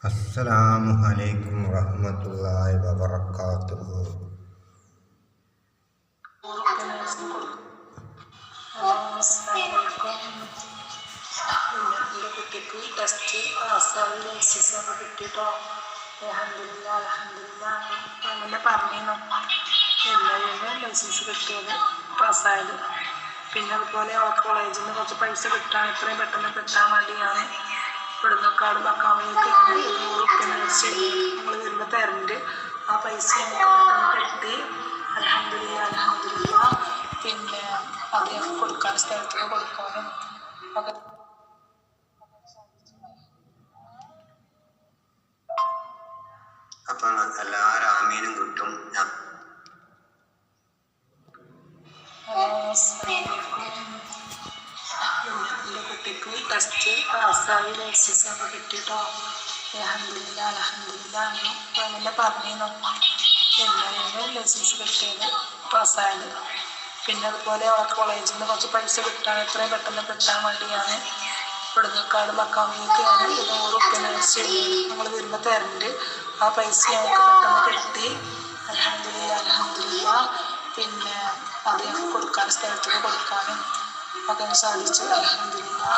അസ്സലാമു അലൈക്കും വറഹ്മത്തുള്ളാഹി വബറകാതുഹു. എൻ്റെ കുട്ടിക്ക് ടെസ്റ്റ് പാസ്സായി ലൈസൻസൊക്കെ കിട്ടിയിട്ടോ. അൽഹംദുലില്ലാ അങ്ങനെ പറഞ്ഞിരുന്നു. എന്തായാലും ലൈസൻസ് കിട്ടിയത്, പാസ്സായത്. പിന്നെ അതുപോലെ അവൾക്ക് കോളേജിൽ നിന്ന് കുറച്ച് പൈസ കിട്ടാൻ, എത്രയും പെട്ടെന്ന് കിട്ടാൻ വേണ്ടിയാണ് ഇവിടുന്നൊക്കെ അവിടെ മക്കാമിലേക്കാണ് 100 റുപ്യ മേടിച്ച് നമ്മൾ വരുമ്പോൾ തരണ്ട്. ആ പൈസ നമുക്ക് പെട്ടെന്ന് കിട്ടി. അൽഹംദുലില്ലാ. പിന്നെ അത് ഞങ്ങൾക്ക് കൊടുക്കാൻ, സ്ഥലത്തിന് കൊടുക്കാനും ഒക്കെ അപ്പം എല്ലാവരും ആമീനും കിട്ടും. എൻ്റെ കുട്ടിക്ക് ടെസ്റ്റ് പാസ്സായി ലൈസൻസൊക്കെ കിട്ടിയിട്ടോ. അൽഹംദുലില്ലാ അങ്ങനെ പറഞ്ഞിരുന്നു. എന്തായാലും ലൈസൻസ് കിട്ടിയത്, പാസ്സായത്. പിന്നെ അതുപോലെ അവൾക്ക് കോളേജിൽ നിന്ന് കുറച്ച് പൈസ കിട്ടാൻ, എത്രയും പെട്ടെന്ന് കിട്ടാൻ വേണ്ടിയാണ് ഇവിടുന്നൊക്കെ അവിടെ മക്കാമിലേക്കാണ് 100 റുപ്യ മേടിച്ച് നമ്മൾ വരുമ്പോൾ തരണ്ട്. ആ പൈസ ഞങ്ങൾക്ക് പെട്ടെന്ന് കിട്ടി. അൽഹംദുലില്ലാ. പിന്നെ അത് ഞങ്ങൾക്ക് കൊടുക്കാൻ, സ്ഥലത്തിന് കൊടുക്കാനും ഒക്കെ സാധിച്ചു. അൽഹംദുലില്ലാ.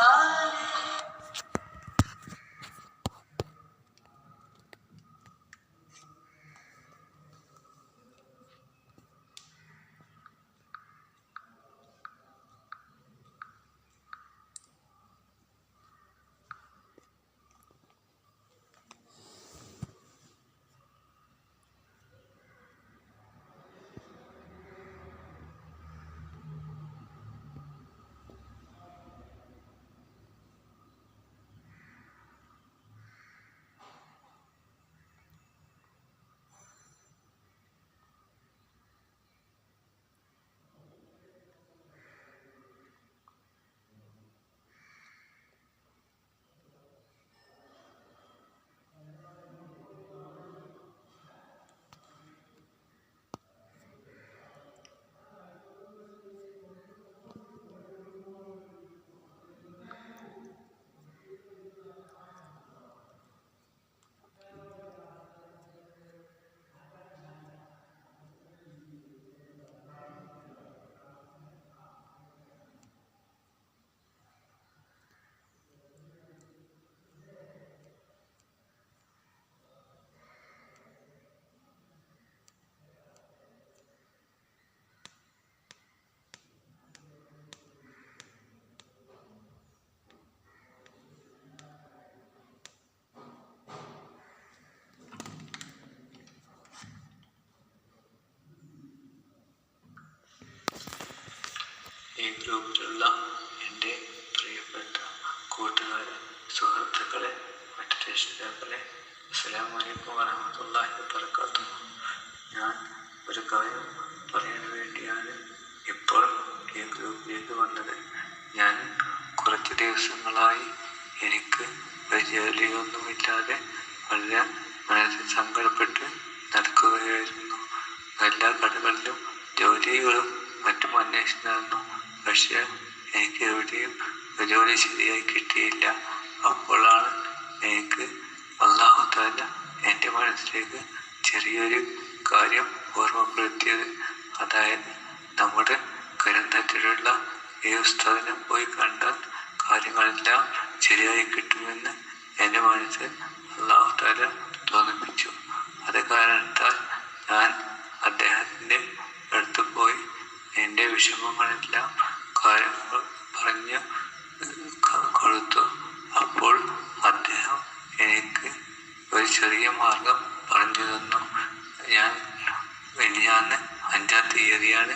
ഈ ഗ്രൂപ്പിലുള്ള എൻ്റെ പ്രിയപ്പെട്ട കൂട്ടുകാരെ, സുഹൃത്തുക്കളെ, മറ്റ് രക്ഷിതാക്കളെ, അസ്സലാമു അലൈക്കും വറഹ്മത്തുള്ളാഹി വബറകാതുഹു. ഞാൻ ഒരു കാര്യം പറയാൻ വേണ്ടിയാണ് ഇപ്പോൾ ഈ ഗ്രൂപ്പിലേക്ക് വന്നത്. ഞാൻ കുറച്ച് ദിവസങ്ങളായി എനിക്ക് ഒരു ജോലിയൊന്നുമില്ലാതെ വളരെ മനസ്സിൽ സങ്കടപ്പെട്ട് നടക്കുകയായിരുന്നു. എല്ലാ കടകളിലും ജോലികളും മറ്റും അന്വേഷിച്ചു നടന്നു. പക്ഷെ എനിക്ക് എവിടെയും ജോലി ശരിയായി കിട്ടിയില്ല. അപ്പോഴാണ് എനിക്ക് അല്ലാഹു തആല എൻ്റെ മനസ്സിലേക്ക് ചെറിയൊരു കാര്യം ഓർമ്മപ്പെടുത്തിയത്. അതായത് നമ്മുടെ കരന്തത്തിലുള്ള ഈ ഉസ്താദിനെ പോയി കണ്ടാൽ കാര്യങ്ങളെല്ലാം ശരിയായി കിട്ടുമെന്ന് എൻ്റെ മനസ്സിൽ അല്ലാഹു തആല തോന്നിപ്പിച്ചു. അത് കാരണത്താൽ ഞാൻ അദ്ദേഹത്തിൻ്റെ അടുത്ത് പോയി എൻ്റെ വിഷമങ്ങളെല്ലാം കാര്യങ്ങൾ പറഞ്ഞു കൊടുത്തു. അപ്പോൾ അദ്ദേഹം എനിക്ക് ഒരു ചെറിയ മാർഗം പറഞ്ഞു തന്നു. ഞാൻ മിനിഞ്ഞാന്ന് 5-ാം തീയതിയാണ്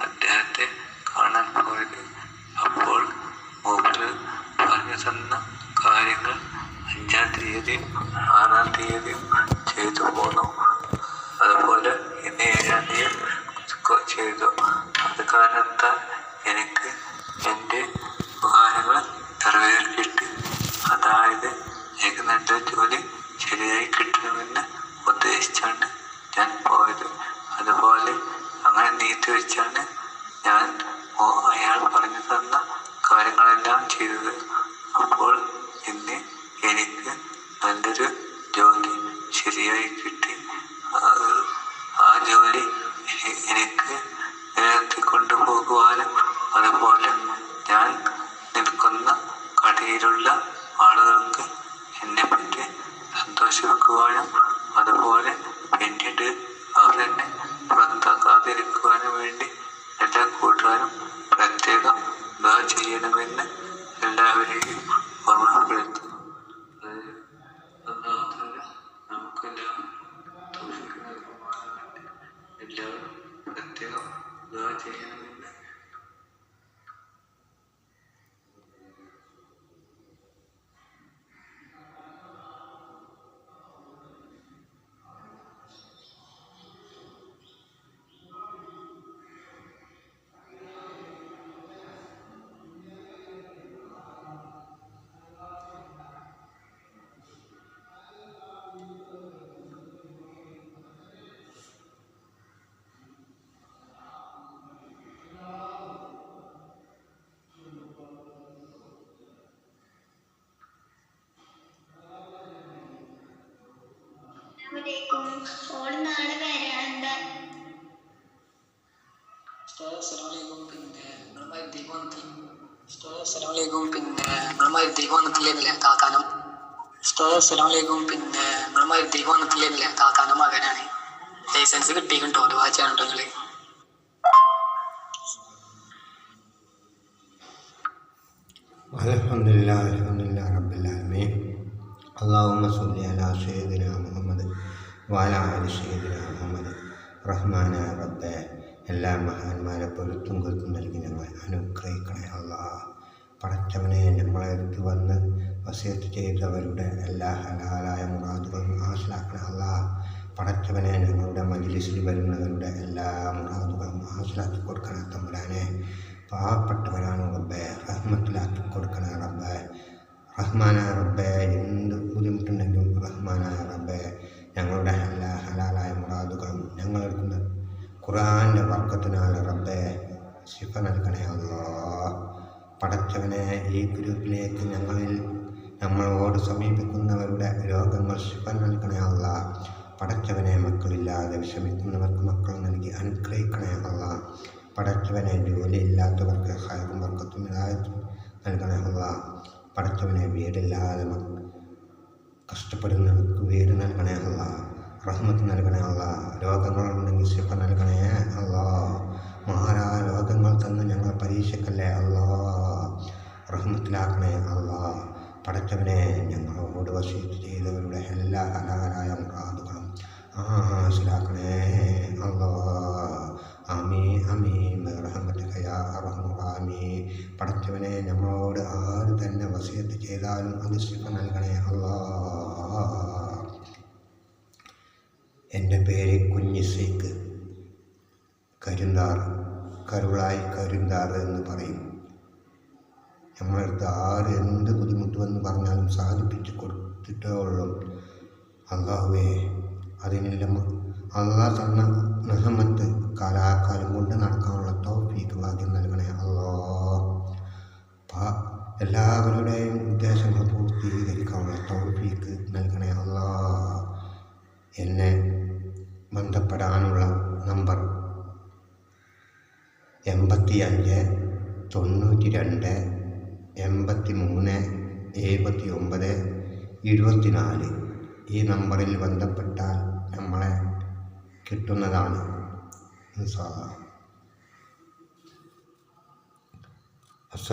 അദ്ദേഹത്തെ കാണാൻ പോയത്. അപ്പോൾ മൂപ്പര് പറഞ്ഞു തന്ന കാര്യങ്ങൾ 5-ാം തീയതിയും 6-ാം തീയതിയും ചെയ്തു പോന്നു. അതുപോലെ ഇന്ന് 7-ാം തീയതി ചെയ്തു. അത് കാരണത്താൽ എനിക്ക് എൻ്റെ ഉപകാരങ്ങൾ നിറവേറിയിട്ട്, അതായത് എനിക്ക് നല്ല ജോലി ശരിയായി കിട്ടണമെന്ന് ഉദ്ദേശിച്ചാണ് ഞാൻ പോയത്. അതുപോലെ അങ്ങനെ നീട്ടി വെച്ചാണ് ഞാൻ അയാൾ പറഞ്ഞു തന്ന കാര്യങ്ങളെല്ലാം ചെയ്തത്. അപ്പോൾ ഇന്ന് എനിക്ക് നല്ലൊരു ശരിയായി കിട്ടി. ആ ജോലി എനിക്ക് നിലനിർത്തിക്കൊണ്ടു പോകുവാനും അതുപോലെ ഞാൻ നിൽക്കുന്ന കടയിലുള്ള ആളുകൾക്ക് എന്നെപ്പറ്റി സന്തോഷിപ്പിക്കുവാനും അതുപോലെ പിന്നീട് അവരെന്നെ പുറത്താക്കാതിരിക്കുവാനും വേണ്ടി എല്ലാ കൂട്ടുകാരും പ്രത്യേകം ദുആ ചെയ്യണമെന്ന് എല്ലാവരെയും ഓർമ്മപ്പെടുത്തുന്നു. നമുക്കെല്ലാം എല്ലാവരും പ്രത്യേകം ദുആ ചെയ്യണമെന്ന് ഓള് നാളെ വരാനുണ്ട്. താത്താനും മകനാണ്. ലൈസൻസ് കിട്ടിയിട്ടുണ്ടോ? അത് വായിച്ചാണ്ടോ നിങ്ങള്? അൽഹംദുലില്ലാഹി റബ്ബിൽ ആലമീൻ. അല്ലാഹുമ്മ സ്വല്ലി അലാ സയ്യിദിനാ മുഹമ്മദ് വഅലാ ആലി സയ്യിദിനാ മുഹമ്മദ്. റഹ്മാനായ റബ്ബേ, എല്ലാ മഹാന്മാരെ പൊരുത്തും കൊരുത്തും നൽകി ഞങ്ങളെ അനുഗ്രഹിക്കണേ അല്ലാഹ്. പടച്ചവനെ, നമ്മളെ അടുത്ത് വന്ന് വസിയത്ത് ചെയ്തവരുടെ എല്ലാ ഹലാലായ മുറാദുകളും ഹാസിലാക്കണേ അല്ലാഹ്. പടച്ചവനെ, ഞങ്ങളുടെ മജ്ലിസിൽ വരുന്നവരുടെ എല്ലാ മുറാദുകളും ഹാസിലാക്കി കൊടുക്കണേ തമ്പുരാനെ. പാവപ്പെട്ടവരാണ് റബ്ബേ, റഹ്മത്തിലാക്കി കൊടുക്കണേ റബ്ബേ. റഹ്മാനായ റബ്ബേ, എന്ത് ബുദ്ധിമുട്ടുണ്ടെങ്കിലും റഹ്മാനായ റബ്ബേ, ഞങ്ങളുടെ എല്ലാ ഹലാലായ മുറാദുകളും ഞങ്ങളെടുക്കുന്ന ഖുർആൻ്റെ ബർക്കത്തിനാൽ റബ്ബേ ശിഫ നൽകണേ അല്ലാഹ്. പടച്ചവനെ, ഈ ഗ്രൂപ്പിലേക്ക് നമ്മളോട് സമീപിക്കുന്നവരുടെ രോഗങ്ങൾ ശിഫ നൽകണേ അല്ലാഹ്. പടച്ചവനെ, മക്കളില്ലാതെ വിഷമിക്കുന്നവർക്ക് മക്കൾ നൽകി അനുഗ്രഹിക്കണേ അല്ലാഹ്. പടച്ചവനെ, ജോലിയില്ലാത്തവർക്ക് ഖൈറും ബർക്കത്തും ഹിദായത്തും നൽകണേ അല്ലാഹ്. പടച്ചവനെ, വീടില്ലാതെ കഷ്ടപ്പെടുന്നവർക്ക് വീട് നൽകണേ അല്ലാഹ്. റഹ്മത്ത് നൽകണേ അല്ലാഹ്. രോഗങ്ങളുണ്ടെങ്കിൽ ശിഫ നൽകണേ അല്ലാഹ്. മഹാരായ രോഗങ്ങൾ തന്ന് ഞങ്ങൾ പരീക്ഷിക്കല്ലേ അല്ലാഹ്. റഹ്മത്തിലാക്കണേ അല്ലാഹ്. പടച്ചവനെ, ഞങ്ങളോട് വസിയത്ത് ചെയ്തവരുടെ എല്ലാ ഹലാലായ മുറാദുകളും ഹാസിലാക്കണേ അല്ലാഹ്. ആമീൻ ആമീൻ ബിറഹ്മതിക യാ അർഹമർ റഹീമീൻ. പടച്ചവനെ, നമ്മളോട് ആര് തന്നെ വസിയത്ത് ചെയ്താലും അത് ശിഫ നൽകണേ അല്ലാഹ്. എൻ്റെ പേര് കുഞ്ഞിസൈക്ക് കരുന്താർ, കരുളായി കരുന്താർ എന്ന് പറയും. നമ്മളടുത്ത് ആര് എന്ത് ബുദ്ധിമുട്ട് വന്ന് പറഞ്ഞാലും സാധിപ്പിച്ച് കൊടുത്തിട്ടേ ഉള്ളൂ. അല്ലാഹുവേ, അതിനെല്ലാം അള്ളാഹ് തന്ന റഹ്മത്ത് കാലാകാലം കൊണ്ട് നടക്കാനുള്ള തൗഫീഖ് ഭാഗ്യം നൽകണേ അല്ലാഹ്. എല്ലാവരുടെയും ഉദ്ദേശങ്ങൾ പൂർത്തീകരിക്കാനുള്ള തൗഫീഖ് നൽകണേ അല്ലാഹ്. എന്നെ ബന്ധപ്പെടാനുള്ള നമ്പർ 85 92 83 79 24. ഈ നമ്പറിൽ ബന്ധപ്പെട്ടാൽ നമ്മളെ കിട്ടുന്നതാണ് ഇൻഷാ അല്ലാഹ്.